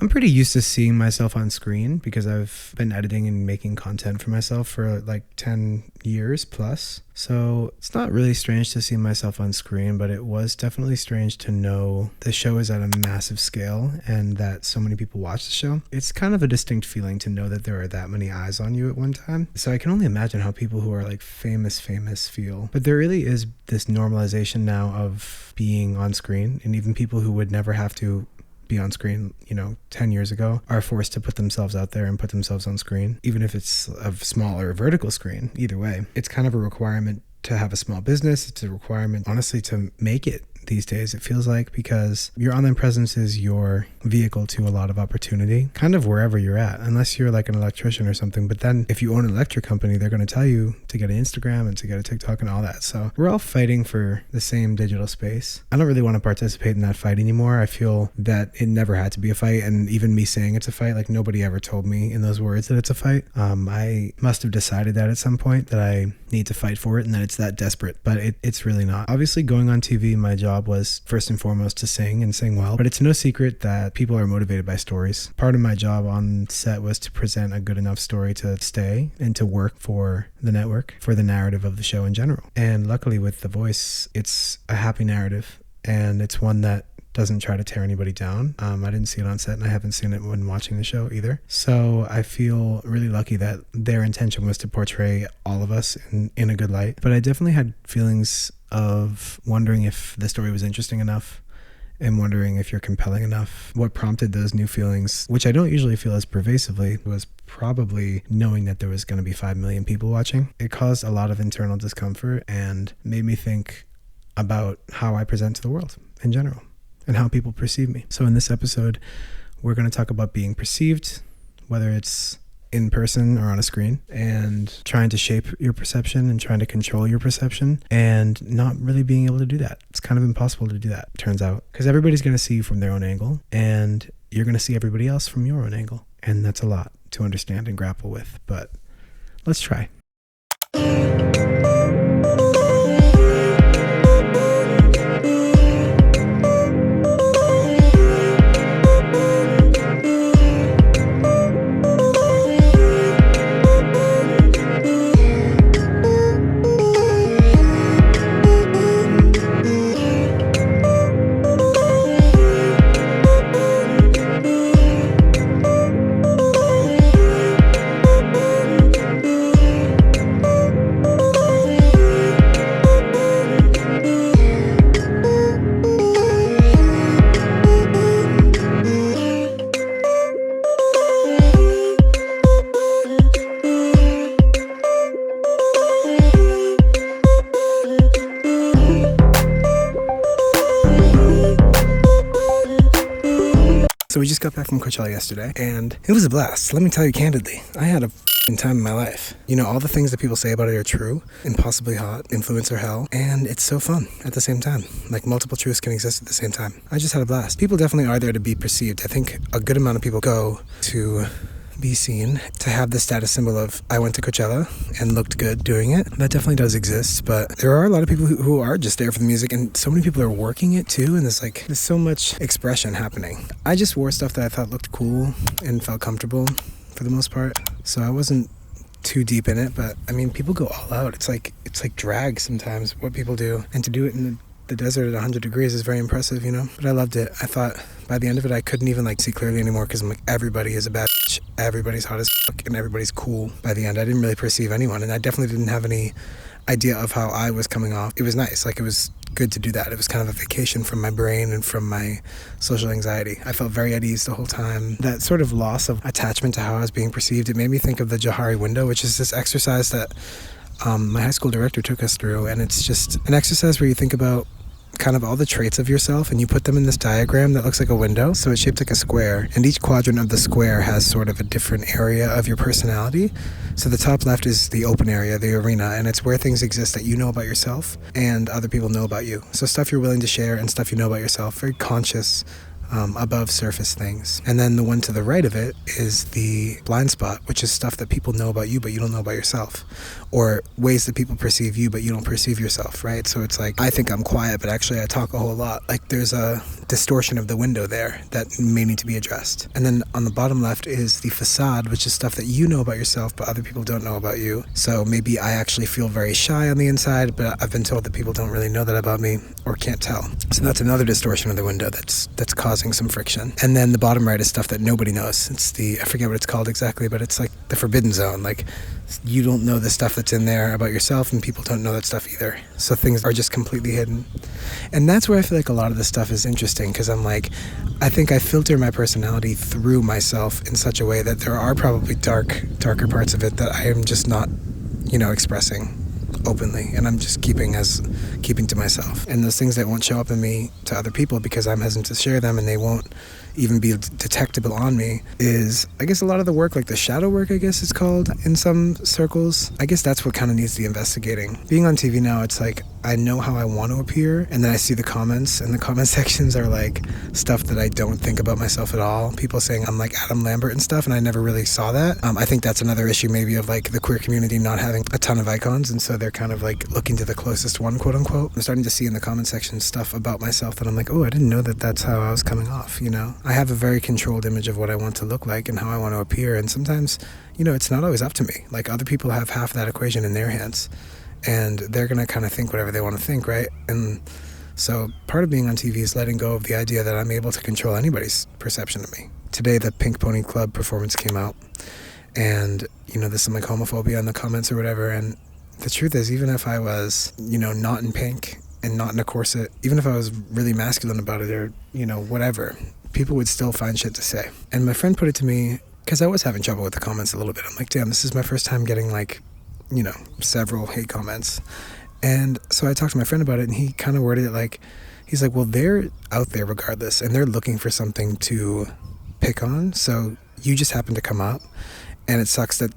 I'm pretty used to seeing myself on screen because I've been editing and making content for myself for like 10 years plus. So it's not really strange to see myself on screen, but it was definitely strange to know the show is at a massive scale and that so many people watch the show. It's kind of a distinct feeling to know that there are that many eyes on you at one time. So I can only imagine how people who are like famous feel. But there really is this normalization now of being on screen, and even people who would never have to be on screen, 10 years ago, are forced to put themselves out there and put themselves on screen, even if it's a small or a vertical screen. Either way, it's kind of a requirement to have a small business. It's a requirement, honestly, to make it these days, it feels like, because your online presence is your vehicle to a lot of opportunity, kind of wherever you're at, unless you're like an electrician or something. But then if you own an electric company, they're going to tell you to get an Instagram and to get a TikTok and all that. So we're all fighting for the same digital space. I don't really want to participate in that fight anymore. I feel that it never had to be a fight. And even me saying it's a fight, like nobody ever told me in those words that it's a fight. I must have decided that at some point that I need to fight for it and that it's that desperate, but it's really not. Obviously, going on TV, my job was first and foremost to sing and sing well, but it's no secret that people are motivated by stories. Part of my job on set was to present a good enough story to stay and to work for the network, for the narrative of the show in general. And luckily with The Voice, it's a happy narrative, and it's one that doesn't try to tear anybody down. I didn't see it on set, and I haven't seen it when watching the show either. So I feel really lucky that their intention was to portray all of us in a good light. But I definitely had feelings of wondering if the story was interesting enough and wondering if you're compelling enough. What prompted those new feelings, which I don't usually feel as pervasively, was probably knowing that there was going to be 5 million people watching. It caused a lot of internal discomfort and made me think about how I present to the world in general and how people perceive me. So in this episode, we're going to talk about being perceived, whether it's in person or on a screen, and trying to shape your perception and trying to control your perception and not really being able to do that. It's kind of impossible to do that, turns out, because everybody's going to see you from their own angle and you're going to see everybody else from your own angle. And that's a lot to understand and grapple with, but let's try. So we just got back from Coachella yesterday, and it was a blast. Let me tell you candidly, I had a time in my life. All the things that people say about it are true, impossibly hot, influencer hell, and it's so fun at the same time. Like, multiple truths can exist at the same time. I just had a blast. People definitely are there to be perceived. I think a good amount of people go to be seen, to have the status symbol of I went to Coachella and looked good doing it. That definitely does exist, but there are a lot of people who are just there for the music, and so many people are working it too, and there's so much expression happening. I just wore stuff that I thought looked cool and felt comfortable for the most part, so I wasn't too deep in it, but I mean, people go all out. It's like drag sometimes what people do, and to do it in the desert at 100 degrees is very impressive, but I loved it. I thought by the end of it I couldn't even see clearly anymore, because I'm like, everybody is a bad bitch, everybody's hot as fuck, and everybody's cool. By the end I didn't really perceive anyone, and I definitely didn't have any idea of how I was coming off. It was nice, it was good to do that. It was kind of a vacation from my brain and from my social anxiety. I felt very at ease the whole time. That sort of loss of attachment to how I was being perceived, it made me think of the Johari window, which is this exercise that my high school director took us through, and it's just an exercise where you think about kind of all the traits of yourself and you put them in this diagram that looks like a window. So it's shaped like a square, and each quadrant of the square has sort of a different area of your personality. So the top left is the open area, the arena, and it's where things exist that you know about yourself and other people know about you. So stuff you're willing to share and stuff you know about yourself, very conscious above surface things. And then the one to the right of it is the blind spot, which is stuff that people know about you, but you don't know about yourself, or ways that people perceive you, but you don't perceive yourself, right? So it's like, I think I'm quiet, but actually I talk a whole lot. Like there's a distortion of the window there that may need to be addressed. And then on the bottom left is the facade, which is stuff that you know about yourself, but other people don't know about you. So maybe I actually feel very shy on the inside, but I've been told that people don't really know that about me or can't tell. So that's another distortion of the window that's causing some friction. And then the bottom right is stuff that nobody knows. It's I forget what it's called exactly, but it's like the forbidden zone. Like you don't know the stuff that's in there about yourself, and people don't know that stuff either. So things are just completely hidden. And that's where I feel like a lot of this stuff is interesting, because I'm like, I think I filter my personality through myself in such a way that there are probably darker parts of it that I am just not, expressing openly, and I'm just keeping to myself. And those things that won't show up in me to other people because I'm hesitant to share them, and they won't even be detectable on me, is I guess a lot of the work, like the shadow work, I guess it's called in some circles. I guess that's what kind of needs the investigating. Being on TV now, it's like I know how I want to appear, and then I see the comments, and the comment sections are like stuff that I don't think about myself at all. People saying I'm like Adam Lambert and stuff, and I never really saw that. I think that's another issue maybe of like the queer community not having a ton of icons, and so they're kind of like looking to the closest one, quote unquote. I'm starting to see in the comment section stuff about myself that I'm like, oh, I didn't know that that's how I was coming off, I have a very controlled image of what I want to look like and how I want to appear, and sometimes, it's not always up to me. Like other people have half that equation in their hands, and they're going to kind of think whatever they want to think, right? And so part of being on TV is letting go of the idea that I'm able to control anybody's perception of me. Today, the Pink Pony Club performance came out, and, there's some like homophobia in the comments or whatever, and the truth is, even if I was, not in pink and not in a corset, even if I was really masculine about it or, whatever, people would still find shit to say. And my friend put it to me, because I was having trouble with the comments a little bit. I'm like, damn, this is my first time getting like, several hate comments. And so I talked to my friend about it, and he kind of worded it like, he's like, well, they're out there regardless, and they're looking for something to pick on. So you just happen to come up, and it sucks that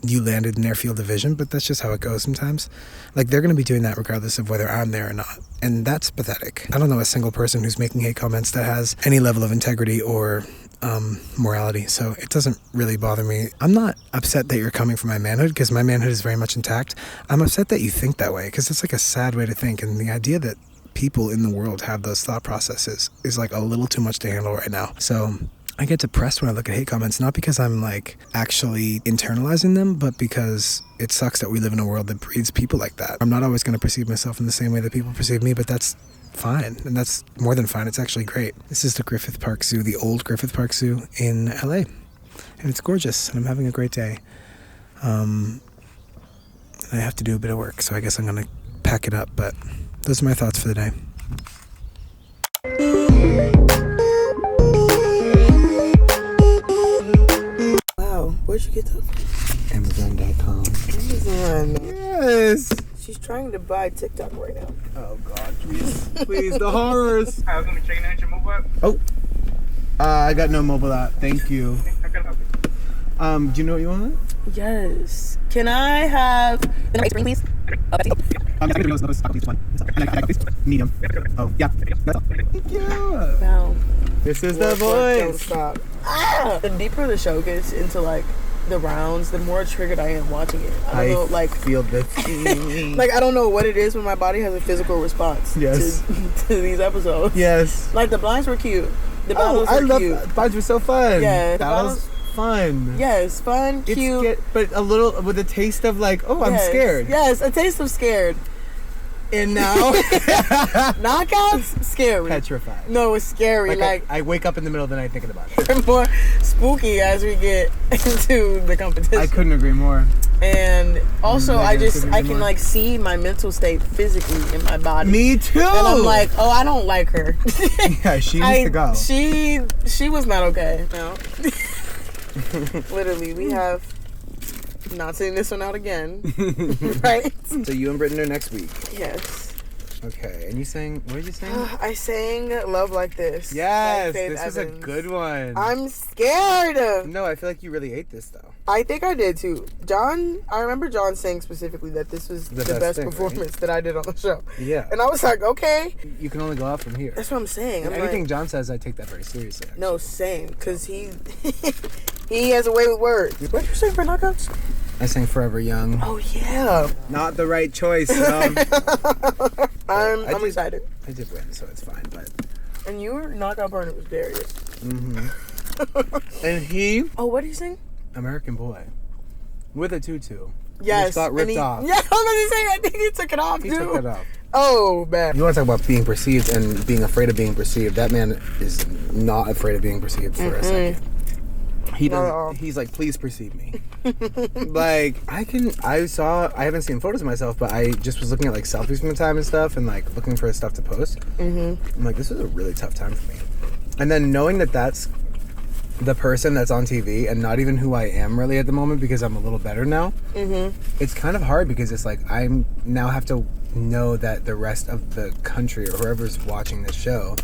you landed in their field of vision, but that's just how it goes sometimes. Like, they're going to be doing that regardless of whether I'm there or not. And that's pathetic. I don't know a single person who's making hate comments that has any level of integrity or morality, so it doesn't really bother me. I'm not upset that you're coming for my manhood, because my manhood is very much intact. I'm upset that you think that way, because it's like a sad way to think, and the idea that people in the world have those thought processes is like a little too much to handle right now. So I get depressed when I look at hate comments, not because I'm like actually internalizing them, but because it sucks that we live in a world that breeds people like that. I'm not always going to perceive myself in the same way that people perceive me, but that's fine, and that's more than fine. It's actually great. This is the Griffith Park Zoo, the old Griffith Park Zoo in LA, and it's gorgeous, and I'm having a great day. I have to do a bit of work, so I guess I'm gonna pack it up, but those are my thoughts for the day. Wow, where'd you get that from? Amazon.com. Amazon. Yes. She's trying to buy TikTok right now. Oh God, please, the horrors. I was gonna be checking out your mobile app. Oh, I got no mobile app. Thank you. I can help you. Do you know what you want? Yes. Can I have the number 8 screen, please? Oh, Pepsi. Medium. Oh, yeah. That's all. Thank you. Wow. This is the Don't voice. stop. Ah! The deeper the show gets into like the rounds, the more triggered I am watching it. I don't know, like feel this. like I don't know what it is, but my body has a physical response Yes. to these episodes. Yes. Like the blinds were cute. The battles I were love cute. blinds were so fun. Yeah, the battles fun. Yes, fun, It's cute. but a little with a taste of like, oh, I'm Yes. scared. Yes, a taste of scared. And now knockouts scary. Petrified. No, it's scary. Like I wake up in the middle of the night thinking about it. they're more spooky as we get into the competition. I couldn't agree more. And also, I couldn't can agree more. like see my mental state physically in my body. Me too. And I'm like, oh, I don't like her. Yeah, she needs to go. She was not okay. No. Literally, we have not seen this one out again. Right? So you and Britton are next week. Yes. Okay, and you sang, what did you sing? I sang Love Like This. Yes, by Faith this was a Evans. good one. I'm scared. No, I feel like you really ate this, though. I think I did too. I remember John saying specifically that this was the best thing, performance that I did on the show. Yeah. And I was like, okay. You can only go up from here. That's what I'm saying. And I'm anything like, John says, I take that very seriously. Actually. no, same. Because he has a way with words. What did you say for knockouts? I sang Forever Young. Oh, yeah. Not the right choice. I'm excited. I did win, so it's fine, but... And your knockout partner was Darius. Mm-hmm. And he... Oh, what did he sing? American Boy. With a tutu. Yes. Which got ripped off. Yeah, I was going to say, I think he took it off, He too. took it off. Oh, man. You want to talk about being perceived and being afraid of being perceived. That man is not afraid of being perceived for a second. He doesn't. He's like, please perceive me. Like, I haven't seen photos of myself, but I just was looking at like selfies from the time and stuff and like looking for stuff to post. Mm-hmm. I'm like, this is a really tough time for me. And then knowing that that's the person that's on TV and not even who I am really at the moment because I'm a little better now. Mm-hmm. It's kind of hard because it's like I'm now have to know that the rest of the country or whoever's watching this show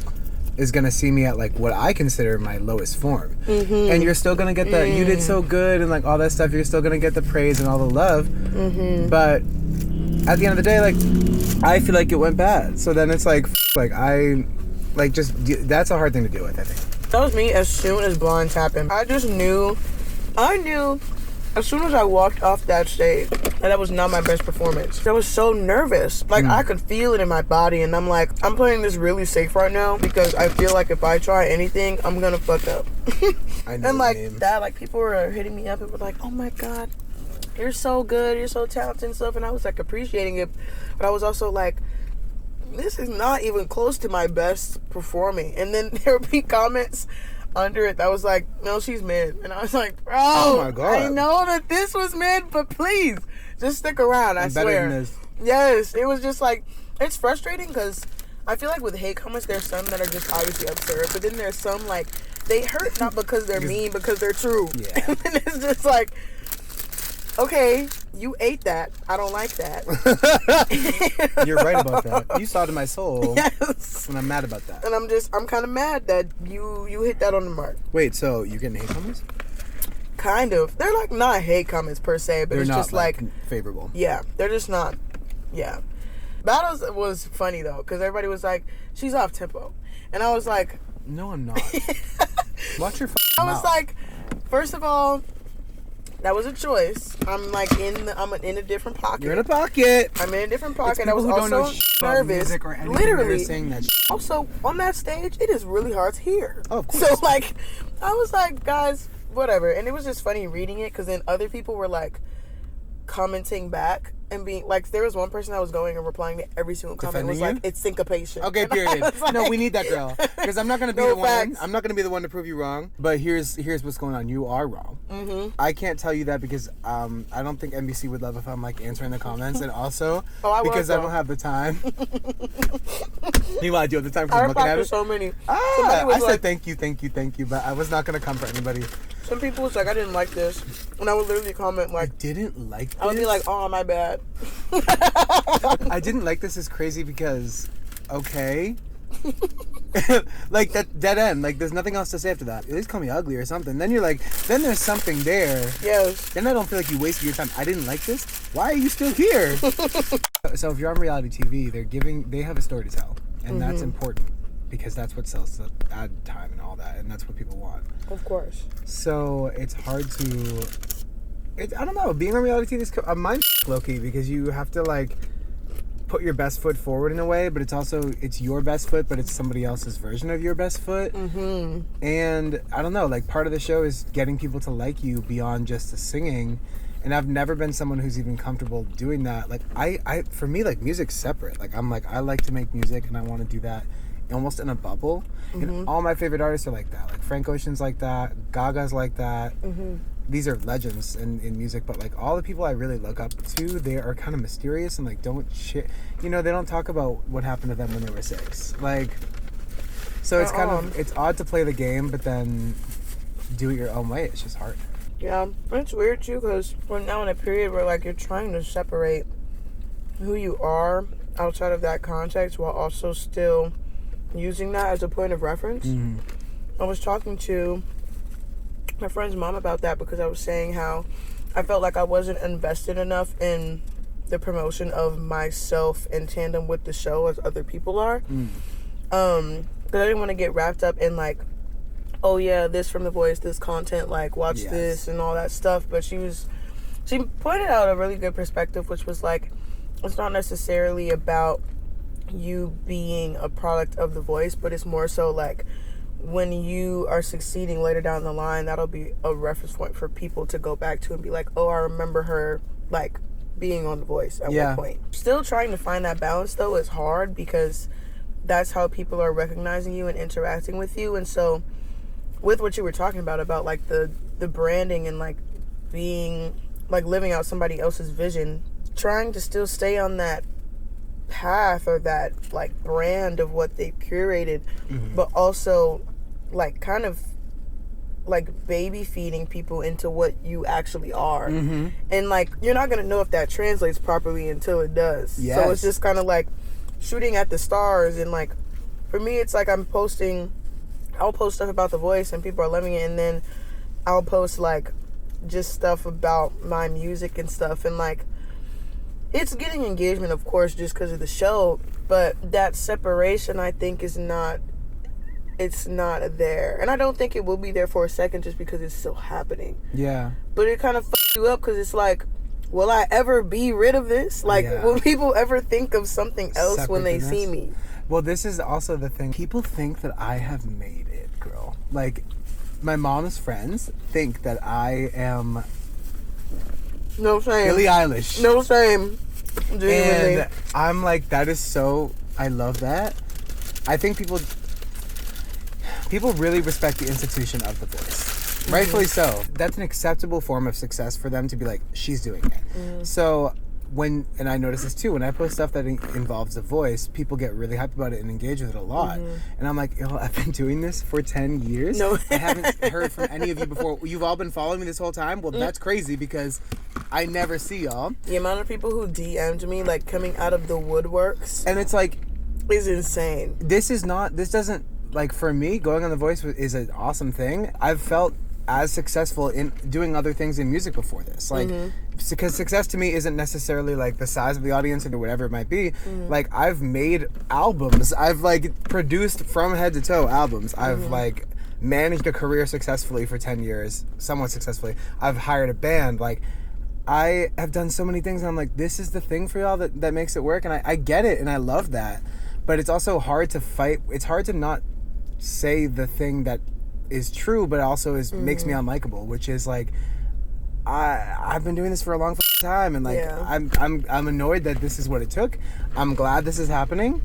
is going to see me at like what I consider my lowest form. Mm-hmm. And you're still going to get the you did so good and like all that stuff. You're still going to get the praise and all the love. Mm-hmm. But at the end of the day, like I feel like it went bad. So then it's like that's a hard thing to deal with, I think. That was me as soon as Blinds happened. I knew as soon as I walked off that stage that was not my best performance. I was so nervous. Like I could feel it in my body and I'm like, I'm playing this really safe right now because I feel like if I try anything, I'm gonna fuck up. I know and like that, like people were hitting me up and were like, oh my God, you're so good, you're so talented and stuff. And I was like appreciating it. But I was also like, this is not even close to my best performing. And then there would be comments under it that was like, no, she's mid. And I was like, bro, oh my God. I know that this was mid, but please just stick around. I swear. Yes, it was just like, it's frustrating because I feel like with hate comments, there's some that are just obviously absurd, but then there's some like they hurt not because they're mean, because they're true. Yeah. And then it's just like, okay, you ate that. I don't like that. You're right about that. You saw it in my soul. Yes. And I'm mad about that. And I'm kind of mad that you hit that on the mark. Wait, so you're getting hate comments? Kind of. They're like not hate comments per se, but it's just like favorable. Yeah, they're just not. Yeah. Battles was funny though, because everybody was like, she's off tempo. And I was like, no, I'm not. Watch your I was like, first of all, that was a choice. I'm like in a different pocket. You're in a pocket. I'm in a different pocket. I was also nervous. Literally. Saying that also, on that stage, it is really hard to hear. Oh, of course. So like, I was like, guys, whatever. And it was just funny reading it because then other people were like commenting back and being like, there was one person that was going and replying to every single comment. It was like, it's syncopation. Okay, period. Like, no, we need that girl because I'm not gonna be the one. I'm not gonna be the one to prove you wrong. But here's what's going on. You are wrong. Mm-hmm. I can't tell you that because I don't think NBC would love if I'm like answering the comments, and also because I don't have the time. Meanwhile, I do have the time because I'm looking at it. So many. I said thank you, but I was not gonna come for anybody. Some people was like, I didn't like this. And I would literally comment like, I didn't like this? I would be like, oh, my bad. I didn't like this is crazy because, okay. Like, that dead end. Like, there's nothing else to say after that. At least call me ugly or something. Then you're like, then there's something there. Yes. Then I don't feel like you wasted your time. I didn't like this. Why are you still here? So if you're on reality TV, they have a story to tell. And that's important. Because that's what sells the ad time and all that, and that's what people want. Of course. So it's hard to. I don't know. Being on reality TV is a mind low-key because you have to like put your best foot forward in a way, but it's your best foot, but it's somebody else's version of your best foot. Mm-hmm. And I don't know. Like part of the show is getting people to like you beyond just the singing. And I've never been someone who's even comfortable doing that. Like for me, like music's separate. Like I'm like I like to make music and I want to do that. Almost in a bubble. And all my favorite artists are like that. Like Frank Ocean's like that. Gaga's like that. These are legends in music, but like all the people I really look up to, they are kind of mysterious and like don't shit. You know, they don't talk about what happened to them when they were 6. Like, so it's kind of, it's odd to play the game, but then do it your own way. It's just hard. Yeah, it's weird too because we're now in a period where like you're trying to separate who you are outside of that context while also still using that as a point of reference. Mm-hmm. I was talking to my friend's mom about that because I was saying how I felt like I wasn't invested enough in the promotion of myself in tandem with the show as other people are. Because I didn't want to get wrapped up in like, oh yeah, this from The Voice, this content, like watch this and all that stuff. But she pointed out a really good perspective, which was like, it's not necessarily about you being a product of The Voice, but it's more so like when you are succeeding later down the line, that'll be a reference point for people to go back to and be like, oh, I remember her like being on The Voice at one point. Still trying to find that balance though is hard because that's how people are recognizing you and interacting with you. And so with what you were talking about like the branding and like being like living out somebody else's vision, trying to still stay on that path or that like brand of what they've curated, but also like kind of like baby feeding people into what you actually are. And like you're not gonna know if that translates properly until it does. So it's just kind of like shooting at the stars. And like for me it's like I'll post stuff about The Voice and people are loving it, and then I'll post like just stuff about my music and stuff, and like it's getting engagement of course just because of the show, but that separation I think is not there, and I don't think it will be there for a second just because it's still happening. But it kind of fucks you up because it's like, will I ever be rid of this? Like will people ever think of something else when they see me? Well, this is also the thing. People think that I have made it, girl. Like, my mom's friends think that I am No shame. Billie Eilish. No shame. Genuinely. And I'm like, that is so... I love that. I think people really respect the institution of The Voice. Rightfully so. That's an acceptable form of success for them to be like, she's doing it. So... and I notice this too, when I post stuff that involves The Voice, people get really hyped about it and engage with it a lot. And I'm like, yo, I've been doing this for 10 years. No. I haven't heard from any of you before. You've all been following me this whole time? Well, that's crazy because I never see y'all. The amount of people who DM'd me, like, coming out of the woodworks. And it's like... is insane. This doesn't, like, for me, going on The Voice is an awesome thing. I've felt as successful in doing other things in music before this. Like, because success to me isn't necessarily like the size of the audience or whatever it might be. Like, I've made albums. I've like produced from head to toe albums. I've like managed a career successfully for 10 years, somewhat successfully. I've hired a band. Like, I have done so many things and I'm like, this is the thing for y'all that makes it work. And I get it and I love that. But it's also hard to fight. It's hard to not say the thing that is true, but also makes me unlikable, which is like, I've been doing this for a long time, and like I'm annoyed that this is what it took. I'm glad this is happening,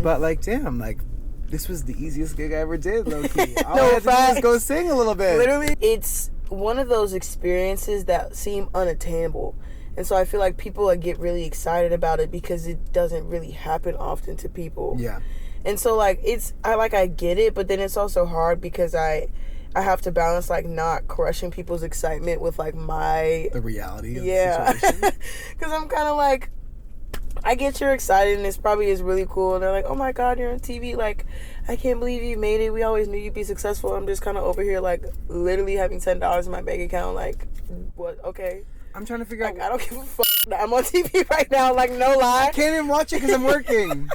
but like, damn, like this was the easiest gig I ever did, low key. All I had to do was go sing a little bit. Literally, it's one of those experiences that seem unattainable, and so I feel like people get really excited about it because it doesn't really happen often to people. And so like I get it, but then it's also hard because I have to balance like not crushing people's excitement with like the reality of the situation. Because I'm kind of like, I get you're excited and this probably is really cool, and they're like, oh my god, you're on TV, like I can't believe you made it, we always knew you'd be successful. I'm just kind of over here like literally having $10 in my bank account, like what? Okay, I'm trying to figure out. I don't give a fuck. I'm on TV right now, like no lie. I can't even watch it because I'm working.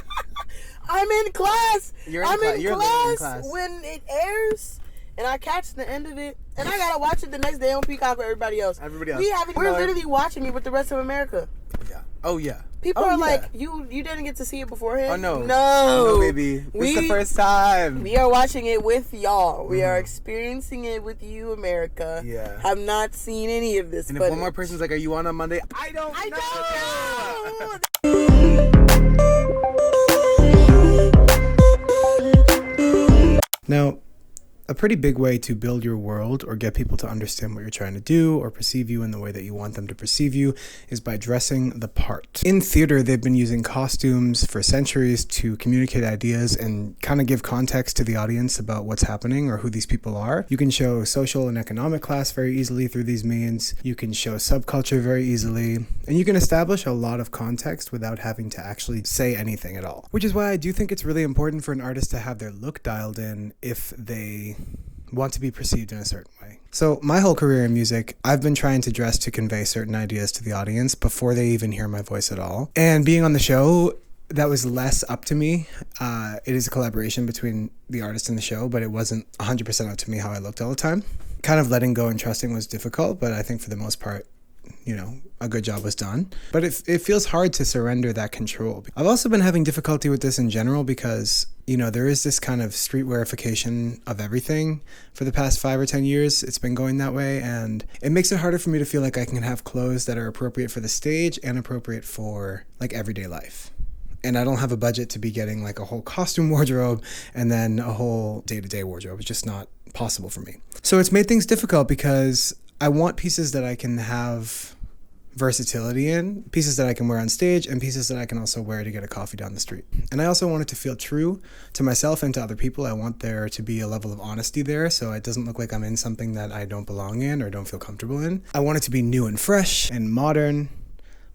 I'm in class. I'm in class when it airs, and I catch the end of it, and I gotta watch it the next day on Peacock for everybody else. We're literally watching it with the rest of America. Yeah. Oh yeah. People are like, you didn't get to see it beforehand? Oh no, baby. It's the first time. We are watching it with y'all. We are experiencing it with you, America. Yeah. I've not seen any of this. And if one more person's like, are you on Monday? I don't know. Now, A pretty big way to build your world or get people to understand what you're trying to do or perceive you in the way that you want them to perceive you is by dressing the part. In theater, they've been using costumes for centuries to communicate ideas and kind of give context to the audience about what's happening or who these people are. You can show social and economic class very easily through these means. You can show subculture very easily. And you can establish a lot of context without having to actually say anything at all. Which is why I do think it's really important for an artist to have their look dialed in if they want to be perceived in a certain way. So my whole career in music, I've been trying to dress to convey certain ideas to the audience before they even hear my voice at all. And being on the show, that was less up to me. It is a collaboration between the artist and the show, but it wasn't 100% up to me how I looked all the time. Kind of letting go and trusting was difficult, but I think for the most part, a good job was done. But it feels hard to surrender that control. I've also been having difficulty with this in general because, there is this kind of streetwearification of everything for the past 5 or 10 years. It's been going that way, and it makes it harder for me to feel like I can have clothes that are appropriate for the stage and appropriate for like everyday life. And I don't have a budget to be getting like a whole costume wardrobe and then a whole day-to-day wardrobe. It's just not possible for me. So it's made things difficult because I want pieces that I can have versatility in, pieces that I can wear on stage, and pieces that I can also wear to get a coffee down the street. And I also want it to feel true to myself and to other people. I want there to be a level of honesty there, so it doesn't look like I'm in something that I don't belong in or don't feel comfortable in. I want it to be new and fresh and modern,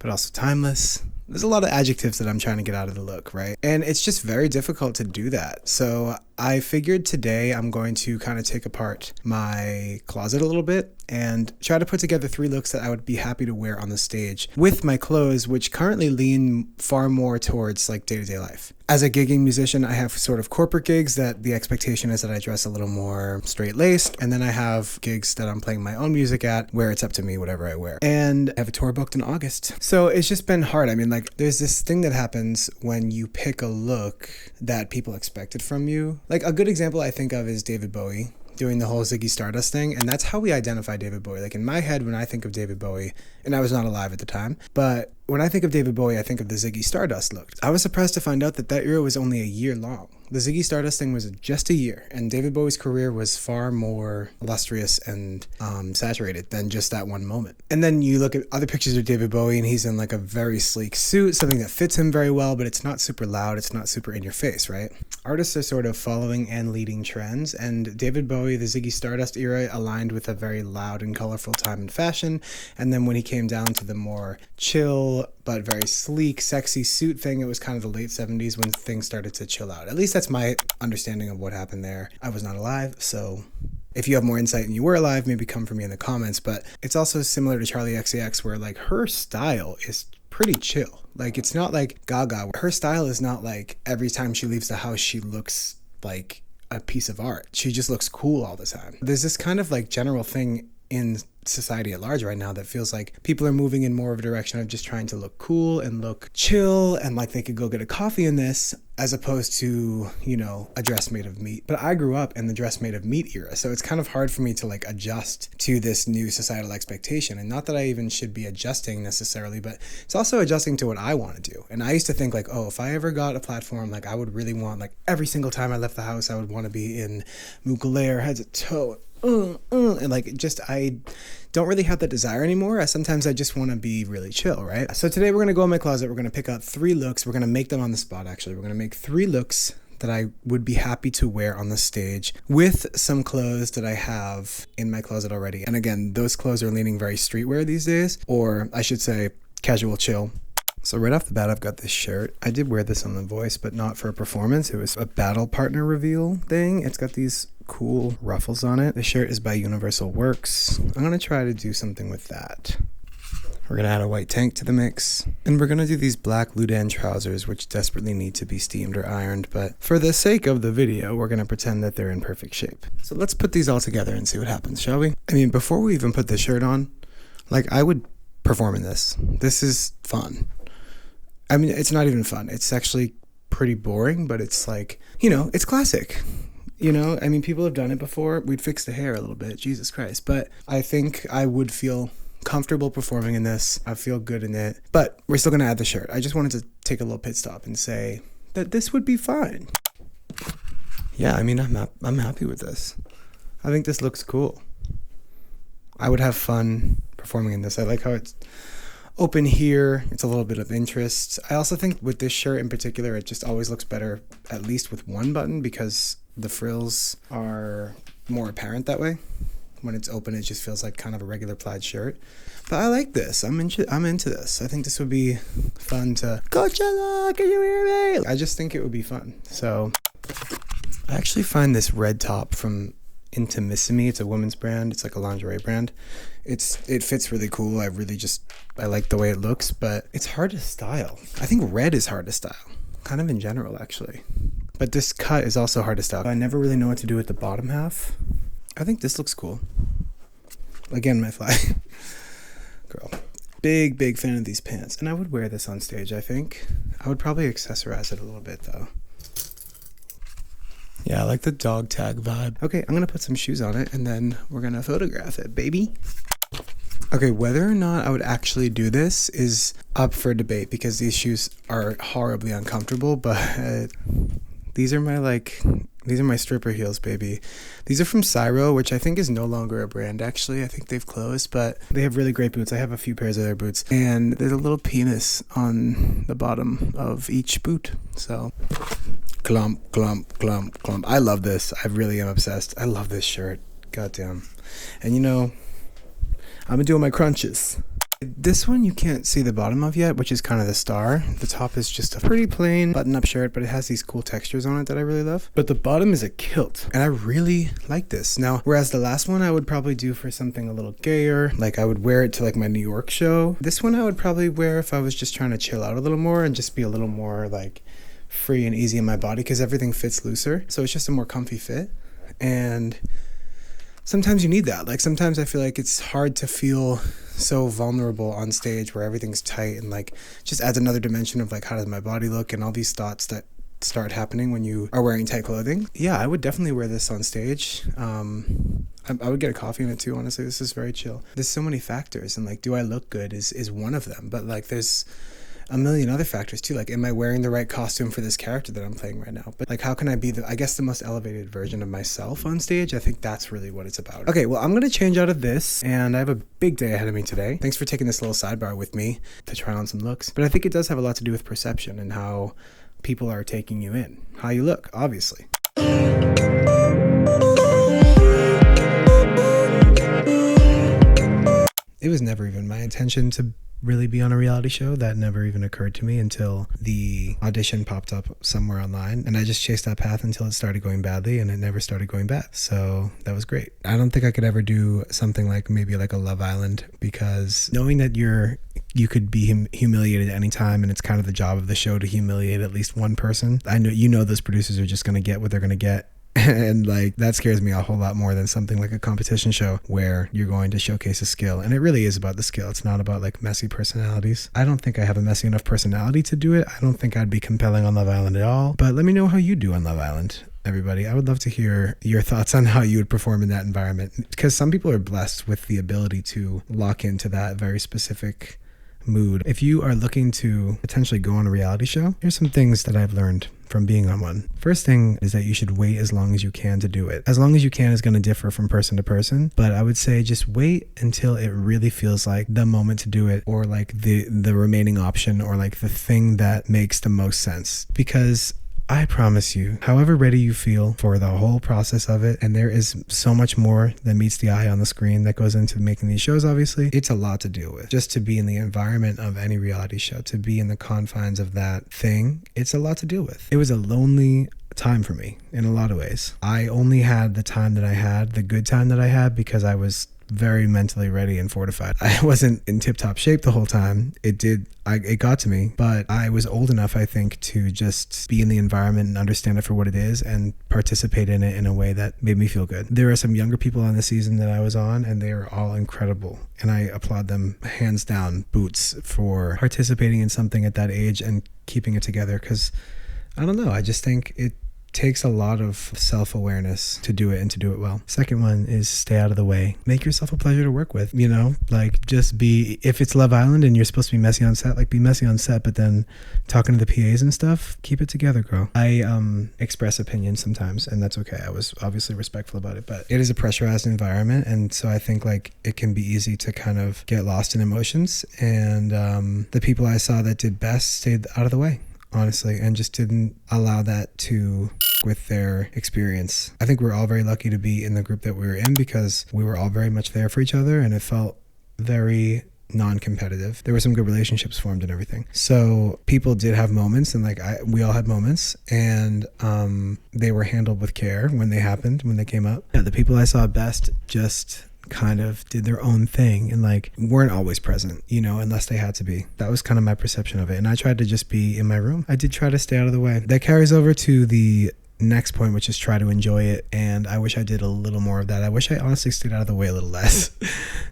but also timeless. There's a lot of adjectives that I'm trying to get out of the look, right? And it's just very difficult to do that. So I figured today I'm going to kind of take apart my closet a little bit and try to put together 3 looks that I would be happy to wear on the stage with my clothes, which currently lean far more towards like day-to-day life. As a gigging musician, I have sort of corporate gigs that the expectation is that I dress a little more straight-laced, and then I have gigs that I'm playing my own music at where it's up to me whatever I wear. And I have a tour booked in August. So it's just been hard. I mean, like, there's this thing that happens when you pick a look that people expected from you. Like, a good example I think of is David Bowie doing the whole Ziggy Stardust thing, and that's how we identify David Bowie. Like, in my head, when I think of David Bowie, and I was not alive at the time, but when I think of David Bowie, I think of the Ziggy Stardust look. I was surprised to find out that that era was only a year long. The Ziggy Stardust thing was just a year, and David Bowie's career was far more illustrious and saturated than just that one moment. And then you look at other pictures of David Bowie, and he's in like a very sleek suit, something that fits him very well, but it's not super loud, it's not super in your face, right? Artists are sort of following and leading trends, and David Bowie, the Ziggy Stardust era, aligned with a very loud and colorful time in fashion, and then when he came down to the more chill but very sleek, sexy suit thing, it was kind of the late 70s when things started to chill out. At least that's my understanding of what happened there. I was not alive, so if you have more insight and you were alive, maybe come for me in the comments. But it's also similar to Charli XCX, where like her style is pretty chill. Like, it's not like Gaga. Her style is not like every time she leaves the house she looks like a piece of art. She just looks cool all the time. There's this kind of like general thing in society at large right now that feels like people are moving in more of a direction of just trying to look cool and look chill and like they could go get a coffee in this, as opposed to, a dress made of meat. But I grew up in the dress made of meat era, so it's kind of hard for me to like adjust to this new societal expectation. And not that I even should be adjusting necessarily, but it's also adjusting to what I want to do. And I used to think like, oh, if I ever got a platform, like I would really want, like every single time I left the house, I would want to be in Mugler, head to toe, and like, just, I don't really have that desire anymore. Sometimes I just want to be really chill, right? So today we're going to go in my closet. We're going to pick out 3 looks. We're going to make them on the spot, actually. We're going to make 3 looks that I would be happy to wear on the stage with some clothes that I have in my closet already. And again, those clothes are leaning very streetwear these days, or I should say casual chill. So right off the bat, I've got this shirt. I did wear this on The Voice, but not for a performance. It was a battle partner reveal thing. It's got these cool ruffles on it. The shirt is by Universal Works. I'm going to try to do something with that. We're going to add a white tank to the mix. And we're going to do these black Ludan trousers, which desperately need to be steamed or ironed. But for the sake of the video, we're going to pretend that they're in perfect shape. So let's put these all together and see what happens, shall we? I mean, before we even put this shirt on, like, I would perform in this. This is fun. I mean, it's not even fun. It's actually pretty boring, but it's like, it's classic. I mean, people have done it before. We'd fix the hair a little bit, Jesus Christ. But I think I would feel comfortable performing in this. I feel good in it. But we're still going to add the shirt. I just wanted to take a little pit stop and say that this would be fine. Yeah, I mean, I'm happy with this. I think this looks cool. I would have fun performing in this. I like how it's open here. It's a little bit of interest. I also think with this shirt in particular, it just always looks better, at least with one button, because the frills are more apparent that way. When it's open, it just feels like kind of a regular plaid shirt. But I like this. I'm into this. I think this would be fun to Coachella, can you hear me? I just think it would be fun. So I actually find this red top from Intimissimi. It's a women's brand. It's like a lingerie brand. It fits really cool. I like the way it looks, but it's hard to style. I think red is hard to style, kind of in general actually. But this cut is also hard to style. I never really know what to do with the bottom half. I think this looks cool. Again, my fly girl. Big fan of these pants. And I would wear this on stage, I think. I would probably accessorize it a little bit though. Yeah, I like the dog tag vibe. Okay, I'm gonna put some shoes on it and then we're gonna photograph it, baby. Okay, whether or not I would actually do this is up for debate because these shoes are horribly uncomfortable, but these are my stripper heels, baby. These are from Cyro, which I think is no longer a brand, actually. I think they've closed, but they have really great boots. I have a few pairs of their boots, and there's a little penis on the bottom of each boot. So, clump. I love this. I really am obsessed. I love this shirt. Goddamn. And you know, I've been doing my crunches. This one you can't see the bottom of yet, which is kind of the star. The top is just a pretty plain button-up shirt, but it has these cool textures on it that I really love. But the bottom is a kilt, and I really like this. Now, whereas the last one I would probably do for something a little gayer, like I would wear it to like my New York show. This one I would probably wear if I was just trying to chill out a little more and just be a little more like free and easy in my body because everything fits looser. So it's just a more comfy fit. And sometimes you need that. Like sometimes I feel like it's hard to feel so vulnerable on stage where everything's tight and like just adds another dimension of like how does my body look and all these thoughts that start happening when you are wearing tight clothing. Yeah, I would definitely wear this on stage. I would get a coffee in it too, honestly. This is very chill. There's so many factors and like do I look good is one of them, but like there's a million other factors too. Like, am I wearing the right costume for this character that I'm playing right now? But like, how can I be the most elevated version of myself on stage? I think that's really what it's about. Okay, well, I'm gonna change out of this and I have a big day ahead of me today. Thanks for taking this little sidebar with me to try on some looks. But I think it does have a lot to do with perception and how people are taking you in, how you look, obviously. It was never even my intention to really be on a reality show. That never even occurred to me until the audition popped up somewhere online, and I just chased that path until it started going badly, and it never started going bad. So that was great. I don't think I could ever do something like maybe like a Love Island, because knowing that you could be humiliated at any time, and it's kind of the job of the show to humiliate at least one person. I know those producers are just going to get what they're going to get. And like that scares me a whole lot more than something like a competition show where you're going to showcase a skill, and it really is about the skill. It's not about like messy personalities. I don't think I have a messy enough personality to do it. I don't think I'd be compelling on Love Island at all. But let me know how you do on Love Island, everybody. I would love to hear your thoughts on how you would perform in that environment, because some people are blessed with the ability to lock into that very specific mood. If you are looking to potentially go on a reality show, here's some things that I've learned from being on one. First thing is that you should wait as long as you can to do it. As long as you can is going to differ from person to person, but I would say just wait until it really feels like the moment to do it, or like the remaining option, or like the thing that makes the most sense. Because I promise you, however ready you feel for the whole process of it, and there is so much more than meets the eye on the screen that goes into making these shows, obviously, it's a lot to deal with. Just to be in the environment of any reality show, to be in the confines of that thing, it's a lot to deal with. It was a lonely time for me in a lot of ways. I only had the time that I had, the good time that I had, because I was very mentally ready and fortified. I wasn't in tip-top shape the whole time. It got to me, but I was old enough, I think, to just be in the environment and understand it for what it is and participate in it in a way that made me feel good. There are some younger people on the season that I was on, and they are all incredible, and I applaud them hands down, boots, for participating in something at that age and keeping it together, because I don't know, I just think takes a lot of self-awareness to do it and to do it well. Second one is stay out of the way. Make yourself a pleasure to work with, you know, like just be, if it's Love Island and you're supposed to be messy on set, like be messy on set, but then talking to the PAs and stuff, keep it together, girl. I express opinions sometimes, and that's okay. I was obviously respectful about it, but it is a pressurized environment, and so I think like it can be easy to kind of get lost in emotions, and the people I saw that did best stayed out of the way, honestly, and just didn't allow that to with their experience. I think we're all very lucky to be in the group that we were in because we were all very much there for each other, and it felt very non-competitive. There were some good relationships formed and everything. So people did have moments, and like we all had moments, and they were handled with care when they happened, when they came up. Yeah, the people I saw best just kind of did their own thing and like weren't always present, you know, unless they had to be. That was kind of my perception of it, and I tried to just be in my room. I did try to stay out of the way. That carries over to the next point, which is try to enjoy it, and I wish I did a little more of that. I wish I honestly stayed out of the way a little less.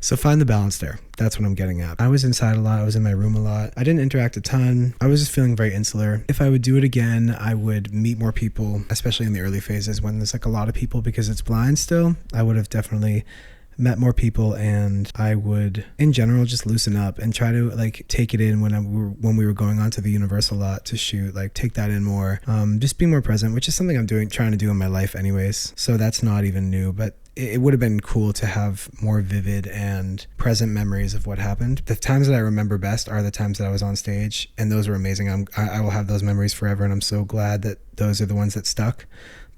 So find the balance there. That's what I'm getting at. I was inside a lot. I was in my room a lot. I didn't interact a ton. I was just feeling very insular. If I would do it again, I would meet more people, especially in the early phases when there's like a lot of people, because it's blind still. I would have definitely met more people, and I would in general just loosen up and try to like take it in when we were going on to the Universal lot to shoot, like take that in more, just be more present, which is something I'm trying to do in my life anyways, so that's not even new. But it would have been cool to have more vivid and present memories of what happened. The times that I remember best are the times that I was on stage, and those were amazing. I will have those memories forever, and I'm so glad that those are the ones that stuck.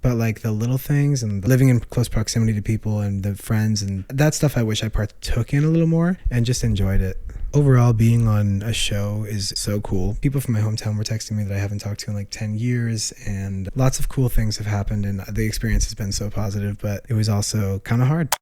But like the little things and living in close proximity to people and the friends and that stuff, I wish I partook in a little more and just enjoyed it. Overall, being on a show is so cool. People from my hometown were texting me that I haven't talked to in like 10 years, and lots of cool things have happened, and the experience has been so positive, but it was also kind of hard.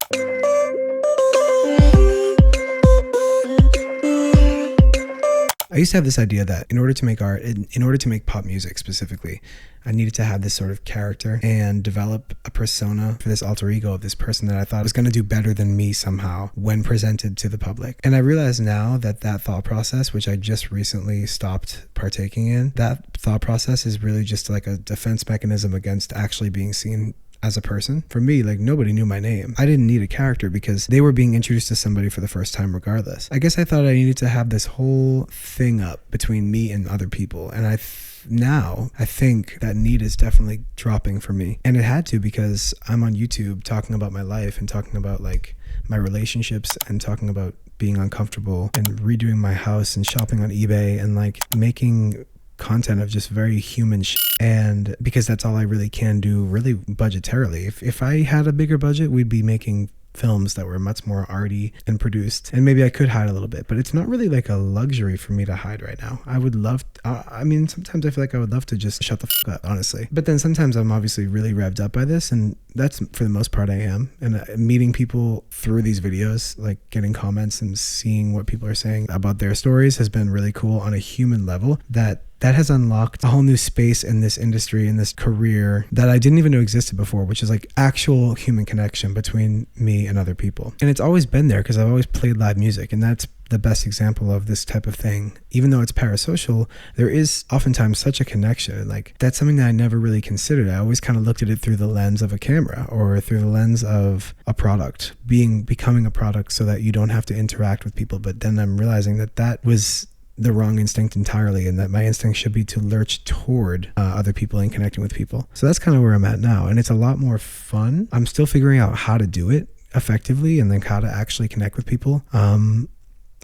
I used to have this idea that in order to make art, in order to make pop music specifically, I needed to have this sort of character and develop a persona for this alter ego of this person that I thought was going to do better than me somehow when presented to the public. And I realize now that that thought process, which I just recently stopped partaking in, that thought process is really just like a defense mechanism against actually being seen as a person. For me, like nobody knew my name. I didn't need a character because they were being introduced to somebody for the first time regardless. I guess I thought I needed to have this whole thing up between me and other people, and now I think that need is definitely dropping for me, and it had to, because I'm on YouTube talking about my life and talking about like my relationships and talking about being uncomfortable and redoing my house and shopping on eBay and like making content of just very human shit. And because that's all I really can do, really budgetarily. If I had a bigger budget, we'd be making films that were much more arty and produced, and maybe I could hide a little bit, but it's not really like a luxury for me to hide right now. I would love I mean, sometimes I feel like I would love to just shut the fuck up, honestly, but then sometimes I'm obviously really revved up by this, and that's for the most part I am. And meeting people through these videos, like getting comments and seeing what people are saying about their stories, has been really cool on a human level. That has unlocked a whole new space in this industry, in this career, that I didn't even know existed before, which is like actual human connection between me and other people. And it's always been there because I've always played live music, and that's the best example of this type of thing. Even though it's parasocial, there is oftentimes such a connection, and like that's something that I never really considered. I always kind of looked at it through the lens of a camera or through the lens of a product, becoming a product so that you don't have to interact with people. But then I'm realizing that was the wrong instinct entirely, and that my instinct should be to lurch toward other people and connecting with people. So that's kind of where I'm at now, and it's a lot more fun. I'm still figuring out how to do it effectively and then how to actually connect with people.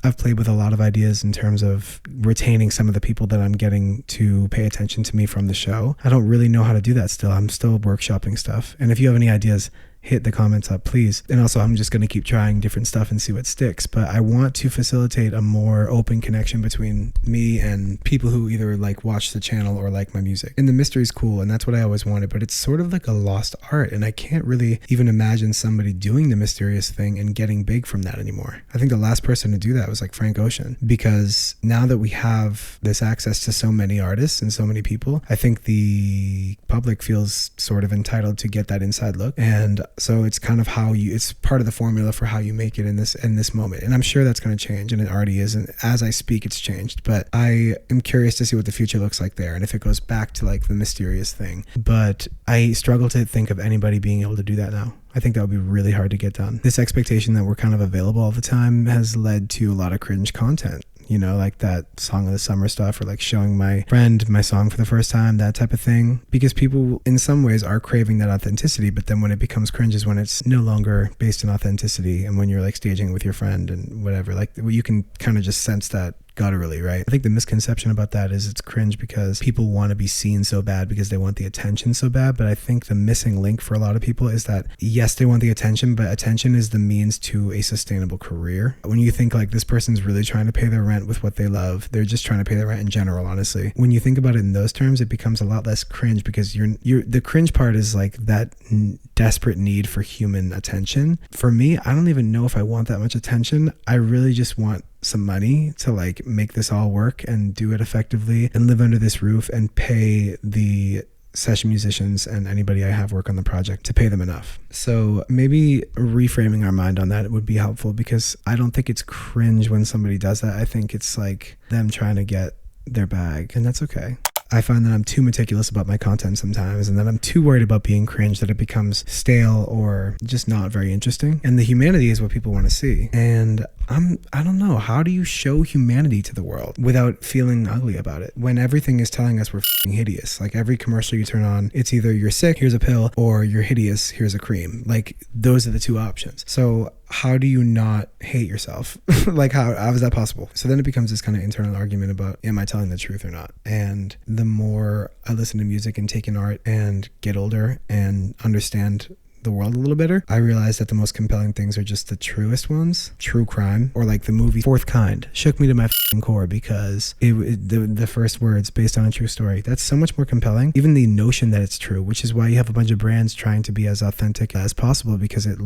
I've played with a lot of ideas in terms of retaining some of the people that I'm getting to pay attention to me from the show. I don't really know how to do that still. I'm still workshopping stuff, and if you have any ideas, hit the comments up, please. And also, I'm just going to keep trying different stuff and see what sticks. But I want to facilitate a more open connection between me and people who either like watch the channel or like my music. And the mystery is cool, and that's what I always wanted, but it's sort of like a lost art, and I can't really even imagine somebody doing the mysterious thing and getting big from that anymore. I think the last person to do that was like Frank Ocean, because now that we have this access to so many artists and so many people, I think the public feels sort of entitled to get that inside look. And So it's kind of it's part of the formula for how you make it in this moment. And I'm sure that's going to change, and it already is. And as I speak, it's changed. But I am curious to see what the future looks like there, and if it goes back to like the mysterious thing. But I struggle to think of anybody being able to do that now. I think that would be really hard to get done. This expectation that we're kind of available all the time has led to a lot of cringe content. You know, like that song of the summer stuff, or like showing my friend my song for the first time, that type of thing. Because people in some ways are craving that authenticity, but then when it becomes cringe is when it's no longer based on authenticity, and when you're like staging it with your friend and whatever, like you can kind of just sense that gutturally, right? I think the misconception about that is it's cringe because people want to be seen so bad because they want the attention so bad. But I think the missing link for a lot of people is that, yes, they want the attention, but attention is the means to a sustainable career. When you think like this person's really trying to pay their rent with what they love, they're just trying to pay their rent in general, honestly. When you think about it in those terms, it becomes a lot less cringe, because the cringe part is like that desperate need for human attention. For me, I don't even know if I want that much attention. I really just want some money to like make this all work and do it effectively and live under this roof and pay the session musicians and anybody I have work on the project to pay them enough. So maybe reframing our mind on that would be helpful, because I don't think it's cringe when somebody does that. I think it's like them trying to get their bag, and that's okay. I find that I'm too meticulous about my content sometimes, and that I'm too worried about being cringe that it becomes stale or just not very interesting. And the humanity is what people want to see. And I don't know, how do you show humanity to the world without feeling ugly about it when everything is telling us we're f***ing hideous? Like every commercial you turn on, it's either you're sick, here's a pill, or you're hideous, here's a cream. Like those are the two options. So how do you not hate yourself? Like how is that possible? So then it becomes this kind of internal argument about, am I telling the truth or not? And the more I listen to music and take in art and get older and understand the world a little better, I realized that the most compelling things are just the truest ones. True crime, or like the movie Fourth Kind, shook me to my f***ing core, because the first words based on a true story, that's so much more compelling. Even the notion that it's true, which is why you have a bunch of brands trying to be as authentic as possible, because it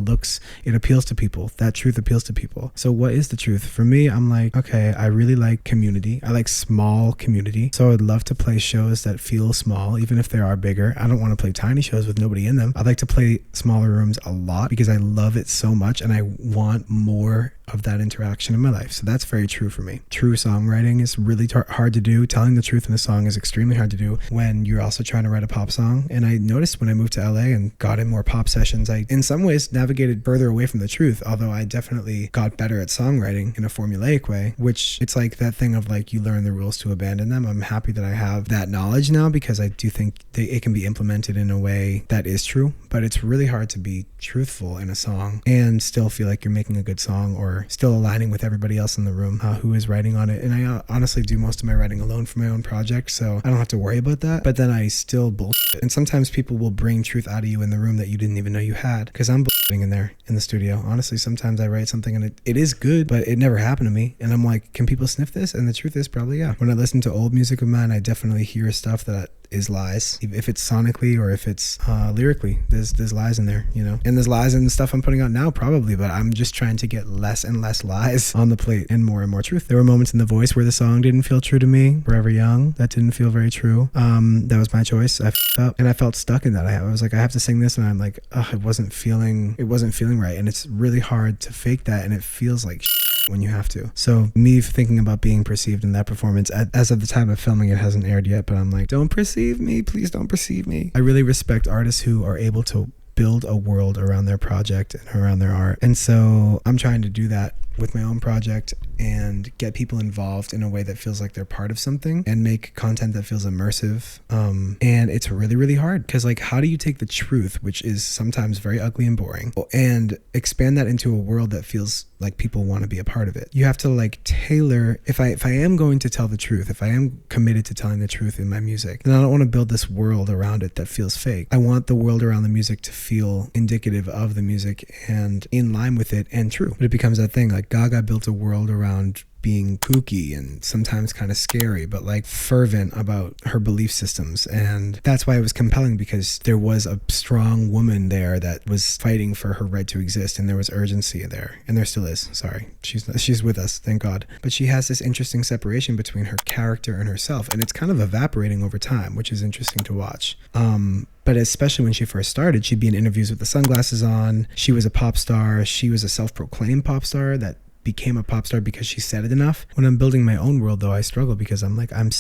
appeals to people. That truth appeals to people. So what is the truth? For me, I'm like, okay, I really like community. I like small community. So I would love to play shows that feel small, even if they are bigger. I don't want to play tiny shows with nobody in them. I'd like to play smaller rooms a lot because I love it so much and I want more of that interaction in my life. So that's very true for me. True songwriting is really hard to do. Telling the truth in a song is extremely hard to do when you're also trying to write a pop song. And I noticed when I moved to LA and got in more pop sessions, I in some ways navigated further away from the truth, although I definitely got better at songwriting in a formulaic way, which it's like that thing of like you learn the rules to abandon them. I'm happy that I have that knowledge now, because I do think it can be implemented in a way that is true, but it's really hard to be truthful in a song and still feel like you're making a good song, or still aligning with everybody else in the room who is writing on it. And I honestly do most of my writing alone for my own project, so I don't have to worry about that. But then I still bullshit. And sometimes people will bring truth out of you in the room that you didn't even know you had, because I'm bullshitting in there in the studio. Honestly, sometimes I write something and it is good, but it never happened to me. And I'm like, can people sniff this? And the truth is probably yeah. When I listen to old music of mine, I definitely hear stuff that is lies. If it's sonically or if it's lyrically, there's lies in there, you know. And there's lies in the stuff I'm putting out now probably, but I'm just trying to get less and less lies on the plate and more truth. There were moments in the voice where the song didn't feel true to me. Forever Young, that didn't feel very true. That was my choice. I f***ed up and I felt stuck in that. I was like, I have to sing this, and I'm like, it wasn't feeling right. And it's really hard to fake that, and it feels like when you have to. So me thinking about being perceived in that performance, as of the time of filming, it hasn't aired yet, but I'm like, don't perceive me, please don't perceive me. I really respect artists who are able to build a world around their project and around their art. And so I'm trying to do that with my own project and get people involved in a way that feels like they're part of something, and make content that feels immersive. And it's really, really hard, because like, how do you take the truth, which is sometimes very ugly and boring, and expand that into a world that feels like people want to be a part of it? You have to like tailor, if I am going to tell the truth, if I am committed to telling the truth in my music, then I don't want to build this world around it that feels fake. I want the world around the music to feel indicative of the music and in line with it and true. But it becomes that thing, like Gaga built a world around around being kooky and sometimes kind of scary, but like fervent about her belief systems. And that's why it was compelling, because there was a strong woman there that was fighting for her right to exist, and there was urgency there, and there still is. Sorry, she's with us, thank God. But she has this interesting separation between her character and herself, and it's kind of evaporating over time, which is interesting to watch. But especially when she first started, she'd be in interviews with the sunglasses on. She was a pop star. She was a self-proclaimed pop star that became a pop star because she said it enough. When I'm building my own world, though, I struggle because I'm like, I'm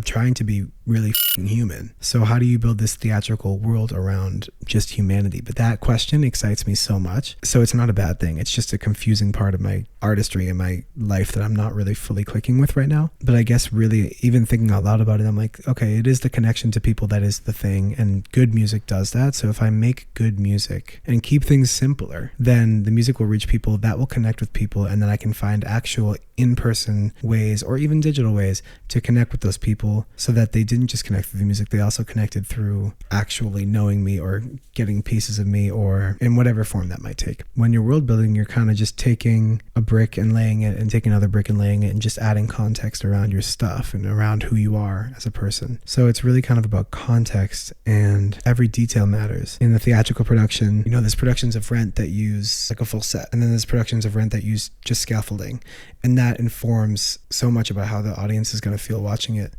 trying to be really human. So how do you build this theatrical world around just humanity? But that question excites me so much. So it's not a bad thing. It's just a confusing part of my artistry and my life that I'm not really fully clicking with right now. But I guess really, even thinking out loud about it, I'm like, okay, it is the connection to people that is the thing, and good music does that. So if I make good music and keep things simpler, then the music will reach people, that will connect with people, and then I can find actual in-person ways or even digital ways to connect with those people, so that they didn't just connect through the music, they also connected through actually knowing me or getting pieces of me, or in whatever form that might take. When you're world building, you're kind of just taking a brick and laying it, and taking another brick and laying it, and just adding context around your stuff and around who you are as a person. So it's really kind of about context, and every detail matters. In the theatrical production, there's productions of Rent that use like a full set, and then there's productions of Rent that use just scaffolding, and that informs so much about how the audience is going to feel watching it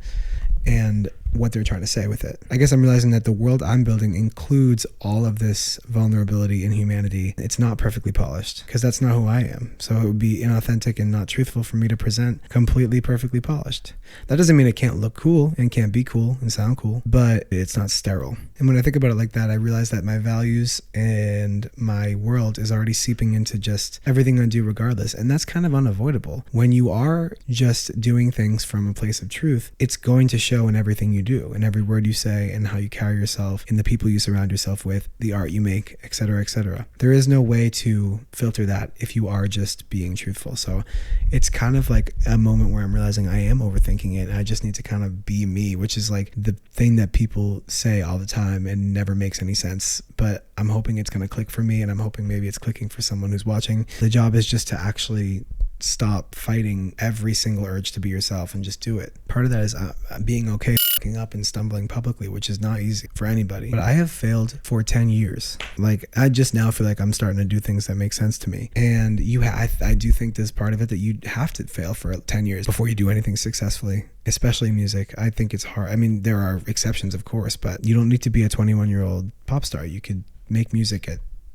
and what they're trying to say with it. I guess I'm realizing that the world I'm building includes all of this vulnerability and humanity. It's not perfectly polished, because that's not who I am. So it would be inauthentic and not truthful for me to present completely perfectly polished. That doesn't mean it can't look cool and can't be cool and sound cool, but it's not sterile. And when I think about it like that, I realize that my values and my world is already seeping into just everything I do regardless. And that's kind of unavoidable. When you are just doing things from a place of truth, it's going to show in everything you do, in every word you say, and how you carry yourself, in the people you surround yourself with, the art you make, etc., etc. There is no way to filter that if you are just being truthful. So it's kind of like a moment where I'm realizing I am overthinking it, and I just need to kind of be me, which is like the thing that people say all the time and never makes any sense. But I'm hoping it's going to click for me, and I'm hoping maybe it's clicking for someone who's watching. The job is just to actually stop fighting every single urge to be yourself and just do it. Part of that is being okay fucking up and stumbling publicly, which is not easy for anybody. But I have failed for 10 years. Like, I just now feel like I'm starting to do things that make sense to me. And I do think there's part of it that you have to fail for 10 years before you do anything successfully, especially music. I think it's hard. I mean, there are exceptions, of course, but you don't need to be a 21-year-old pop star. You could make music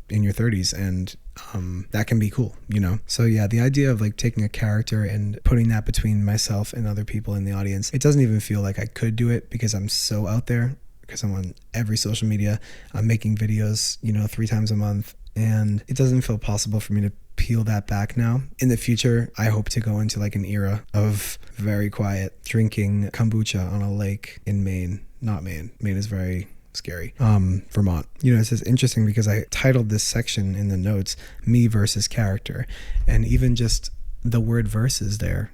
in your 30s, and that can be cool, So yeah, the idea of like taking a character and putting that between myself and other people in the audience, it doesn't even feel like I could do it, because I'm so out there, because I'm on every social media. I'm making videos 3 times a month, and it doesn't feel possible for me to peel that back now. In the future, I hope to go into like an era of very quiet drinking kombucha on a lake in Maine. Not Maine is very scary. Vermont. It's just interesting because I titled this section in the notes, Me versus Character. And even just the word versus there,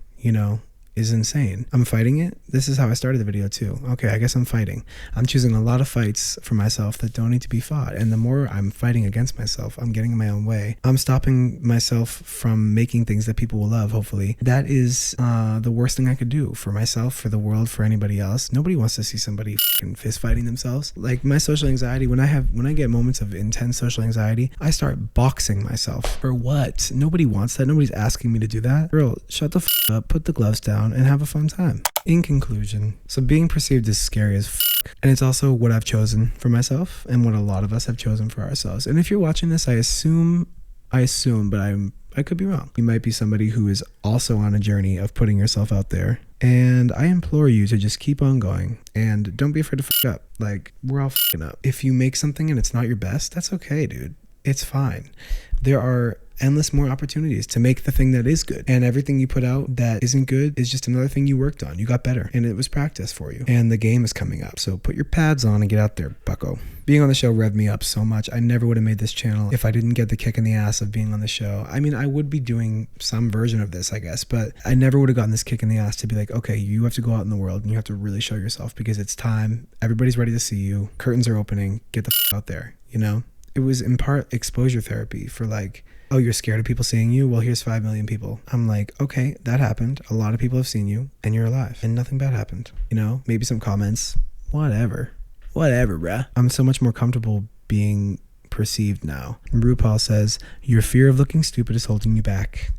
is insane. I'm fighting it. This is how I started the video too. Okay, I guess I'm fighting. I'm choosing a lot of fights for myself that don't need to be fought. And the more I'm fighting against myself, I'm getting in my own way. I'm stopping myself from making things that people will love, hopefully. That is the worst thing I could do for myself, for the world, for anybody else. Nobody wants to see somebody fist fighting themselves. Like my social anxiety, when I get moments of intense social anxiety, I start boxing myself. For what? Nobody wants that. Nobody's asking me to do that. Girl, shut the up, put the gloves down, and have a fun time. In conclusion, so being perceived is scary as and it's also what I've chosen for myself and what a lot of us have chosen for ourselves. And if you're watching this, I assume, but I could be wrong. You might be somebody who is also on a journey of putting yourself out there. And I implore you to just keep on going, and don't be afraid to fuck up. Like, we're all fucking up. If you make something and it's not your best, that's okay, dude. It's fine. There are endless more opportunities to make the thing that is good, and everything you put out that isn't good is just another thing you worked on. You got better, and it was practice for you, and the game is coming up. So put your pads on and get out there, bucko. Being on the show revved me up so much. I never would have made this channel if I didn't get the kick in the ass of being on the show. I mean, I would be doing some version of this, I guess, but I never would have gotten this kick in the ass to be like, okay, you have to go out in the world and you have to really show yourself, because it's time. Everybody's ready to see you. Curtains are opening. Get the out there, it was in part exposure therapy for like, oh, you're scared of people seeing you? Well, here's 5 million people. I'm like, okay, that happened. A lot of people have seen you and you're alive and nothing bad happened. You know, maybe some comments, whatever, bruh. I'm so much more comfortable being perceived now. RuPaul says, your fear of looking stupid is holding you back.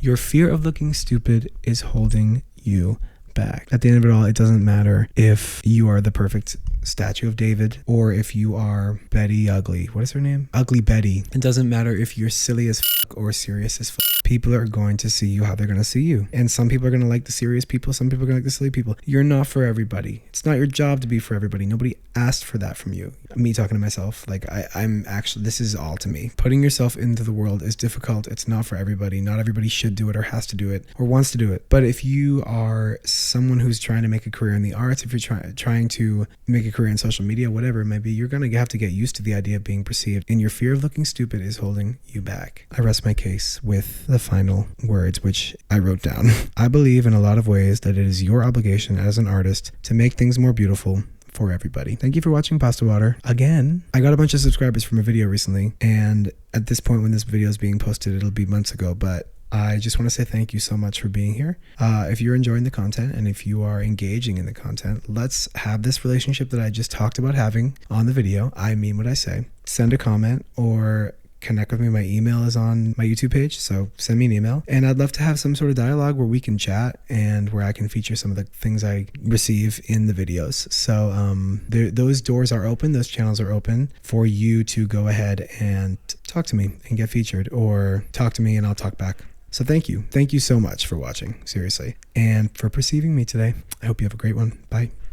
Your fear of looking stupid is holding you back. At the end of it all, it doesn't matter if you are the perfect statue of David or if you are Betty Ugly. What is her name? Ugly Betty. It doesn't matter if you're silly as fuck or serious as fuck. People are going to see you how they're going to see you. And some people are going to like the serious people. Some people are going to like the silly people. You're not for everybody. It's not your job to be for everybody. Nobody asked for that from you. Me talking to myself, like I'm actually, this is all to me. Putting yourself into the world is difficult. It's not for everybody. Not everybody should do it or has to do it or wants to do it. But if you are someone who's trying to make a career in the arts, if you're trying to make a career in social media, whatever it might be, you're going to have to get used to the idea of being perceived. And your fear of looking stupid is holding you back. I rest my case with the final words, which I wrote down. I believe in a lot of ways that it is your obligation as an artist to make things more beautiful for everybody. Thank you for watching Pasta Water. Again, I got a bunch of subscribers from a video recently, and at this point when this video is being posted, it'll be months ago, but I just want to say thank you so much for being here. If you're enjoying the content and if you are engaging in the content, let's have this relationship that I just talked about having on the video. I mean what I say. Send a comment or connect with me. My email is on my YouTube page, so send me an email. And I'd love to have some sort of dialogue where we can chat and where I can feature some of the things I receive in the videos. So those doors are open, those channels are open for you to go ahead and talk to me and get featured, or talk to me and I'll talk back. So thank you. Thank you so much for watching, seriously, and for perceiving me today. I hope you have a great one. Bye.